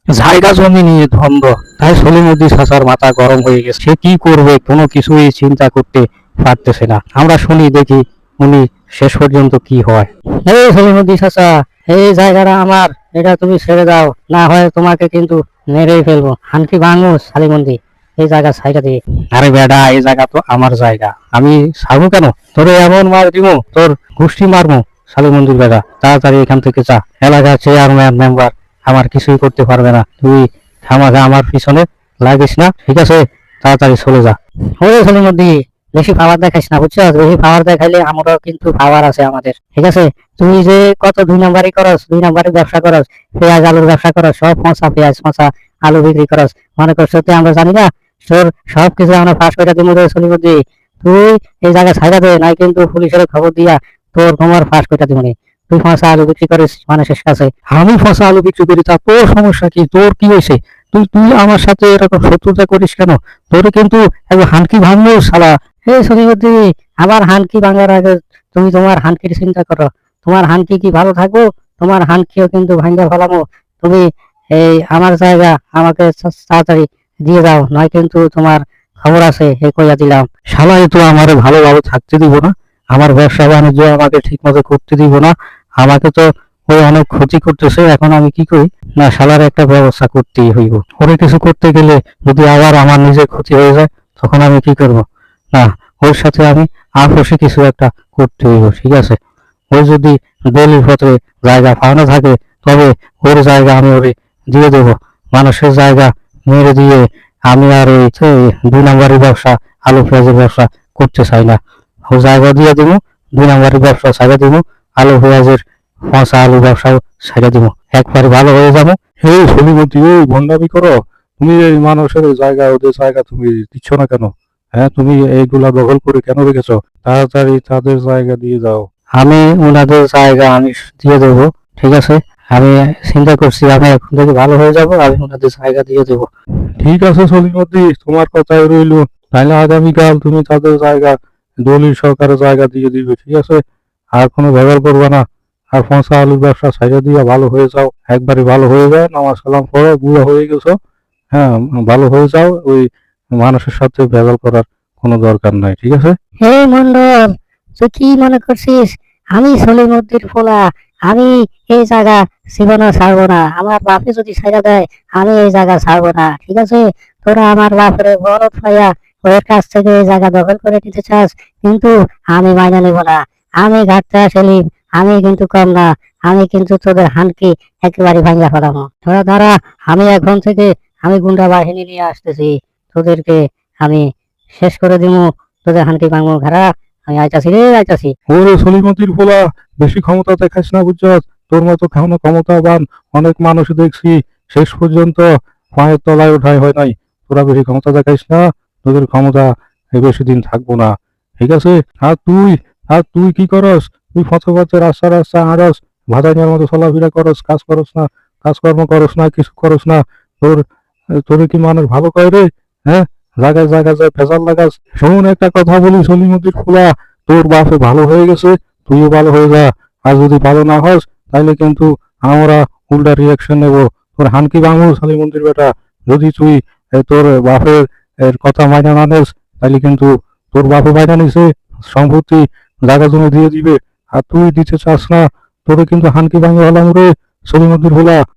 জায়গা জমি নিয়ে দ্বন্দ্ব, তাই সলিমুদ্দিন চাচার মাথা গরম হয়ে গেছে। সে কি করবে কোনো কিছুই চিন্তা করতে পারতেছে না। আমরা শুনি দেখি উনি শেষ পর্যন্ত কি হয়। এই সলিমুদ্দিন চাচা, এই জায়গাটা আমার, এটা তুমি ছেড়ে দাও, না হয় তোমাকে কিন্তু মেরেই ফেলবো। হানকি ভাঙো সালিমুন্দি, এই জায়গা ছাইড়া দিয়ে। আরে বেডা, এই জায়গা তো আমার জায়গা, আমি ছাড়বো কেন? তোরে এমন মার দিমু, তোর গোষ্ঠী মারমু। সালিমুন্দির বেডা, তাড়াতাড়ি এখান থেকে যা। এলাকার চেয়ারম্যান মেম্বার আমার কিছুই করতে পারবে না। তুই খামাখা আমার পিছনে লাগিস না, ঠিক আছে? তাড়াতাড়ি চলে যা। ওরে সলিমুদ্দি, বেশি পাওয়ার দেখাইস না, বুঝছো? বেশি পাওয়ার দেখাইলে আমরাও কিন্তু পাওয়ার আছে আমাদের, ঠিক আছে? তুই যে কত 2 নাম্বারই করস, 2 নাম্বারের ব্যবসা করস, পেঁয়াজ আলুর ব্যবসা করস, সব পচা পেঁয়াজ পচা আলু বিক্রি করস, মনে করছ তুই আমরা জানি না? তোর সব কিছু আমরা ফাঁস করে দিব রে সলিমুদ্দি। তুই এই জায়গা ছাইড়া দে, নাই কিন্তু পুলিশের খবর দিয়া তোর তোমার ফাঁস করে দিব। তুই ফসা আলু বিক্রি করিস মানুষের কাছে। আমি ফসা আলু বিক্রি করি, তা তোর সমস্যা কি? তোর কি হয়েছে? তুই তুই আমার সাথে এরকম শত্রুতা করিস কেন? তোর কিন্তু একবার হানকি ভাঙলো শালা। হে সলিমুদ্দি, আবার হানকি ভাঙার আগে তুমি তোমার হানকির চিন্তা করো। তোমার হানকি কি ভালো থাকবো? তোমার হানকিও কিন্তু ভাঙ্গা ফেলামো। তুমি এই আমার জায়গা আমাকে তাড়াতাড়ি দিয়ে দাও, নয় কিন্তু তোমার খবর আছে, এ কইয়া দিলাম। শালা এ তো আমারে ভালোভাবে থাকতে দিব না, আমার ব্যবসা বাণিজ্য আমাকে ঠিক মতো করতে দিব না, আমাকে তো ওই অনেক ক্ষতি করতেছে। এখন আমি কি করি? না, শালার একটা ব্যবস্থা করতেই হইব। ওরে কিছু করতে গেলে যদি আবার আমার নিজের ক্ষতি হয়ে যায়, তখন আমি কি করব? না, ওর সাথে আমি আপোষে কিছু একটা করতে হইব, ঠিক আছে? ওর যদি দলিল পত্রে জায়গা পাওনা থাকে, তবে ওর জায়গা আমি ওরে দিয়ে দেব। মানুষের জায়গা মেরে দিয়ে আমি আর ওই 2 নাম্বারের ব্যবসা, আলু পেঁয়াজের ব্যবসা করতে চাই না। ও জায়গা দিয়ে দিব, 2 নাম্বারের ব্যবসা ছাইড়া দিব, আলু পেঁয়াজের পচা আলু ব্যবসাও ছাইড়া দিব, একবারে ভালো হয়ে যাবো। এই সলিমতি, এই ভণ্ডামি করো। তুমি এই মানুষের জায়গা, ওদের জায়গা তুমি দিচ্ছ না কেন? হ্যাঁ, তুমি এইগুলা দখল করে কেন রেখেছো? তাড়াতাড়ি তাদের জায়গা দিয়ে দাও। আমি ওনাদের জায়গা আমি দিয়ে দেবো, ঠিক আছে? আমি চিন্তা করছি আমি এখন থেকে ভালো হয়ে যাব, আমি ওনাদের জায়গা দিয়ে দেবো। ঠিক আছে সলিমতি, তোমার কথাই রইল। তাহলে আগামীকাল তুমি তাদের জায়গা দলিল সহকারে জায়গা দিয়ে দিবে, ঠিক আছে? আর কোনো ভেজাল করবে না। আর পচা আলুর ব্যবসা ছাইড়া দিয়া ভালো হয়ে যাও, একবারে ভালো হয়ে যাও। নামাজ সালাম পড়ো, বুড়া হয়ে গেছো। হ্যাঁ, ভালো হয়ে যাও। ওই মানুষের সাথে ভেজাল করার কোনো দরকার নাই, ঠিক আছে? হে মন্ডল, তুই কি মনে করছিস আমি সলিমুদ্দির ফোলা? আমি এই জায়গা জীবনও ছাড়বো না। আমার বাপে যদি ছাইড়া দেয়, আমি এই জায়গা ছাড়বো না, ঠিক আছে? তোরা আমার বাপরে বরফ পাইয়া ওর কাছ থেকে এই জায়গা দখল করে নিতে চাস, কিন্তু আমি মাইনা নিব না। আমি ঘাটতে সেলিম, আমি কিন্তু কম না। আমি কিন্তু তোদের হানকি একেবারে ভাঙ্গা ফেলামো। তোরা ধরা, আমি এখন থেকে আমি গুন্ডা বাহিনী নিয়ে আসতেছি, তোদেরকে আমি শেষ করে দিমু। তোদের হানকি ভাঙবো ঘাড়া। আমি আইতাছি রে, আইতাছি। ওরে সলিমতির ফোলা, বেশি ক্ষমতা দেখাস না, বুঝছস? তোর মতো ক্ষমতাবান অনেক মানুষ দেখছি, শেষ পর্যন্ত পায়ের তলায় ওঠাই হয় নাই। তোরা বেশি ক্ষমতা দেখাইস না, তোদের ক্ষমতা বেশি দিন থাকবো না, ঠিক আছে? আর তুই কি করস? তুই ফচে ফচে রাস্তা রাস্তা হাঁটস, ভাদাইনের মতো চলাফেরা করস, কাজ করস না, কাজকর্ম করস না, কিছু করস না। তোর তোরে কি মানুষ ভালো কয় রে? হ্যাঁ, জায়গায় জায়গায় যায় ভেজাল লাগাস। শোন, একটা কথা বলি সলিমুদ্দিন খোলা, তোর বাপে ভালো হয়ে গেছে, তুইও ভালো হয়ে যা। আর যদি ভালো না হস, তাইলে কিন্তু আমরা উল্টা রিয়াকশন নেব। তোর হানকি ভাঙবো সলিমুদ্দিন বেটা। যদি তুই তোর বাপের কথা মাইনা না নিস, তাইলে কিন্তু তোর বাপে মাইনা নিছে, সম্পত্তি জায়গা জমি দিয়ে দিবে, আর তুই দিতে চাস না। তোরে কিন্তু হানকি ভাঙে হলাম রে সলিমুদ্দিন খোলা।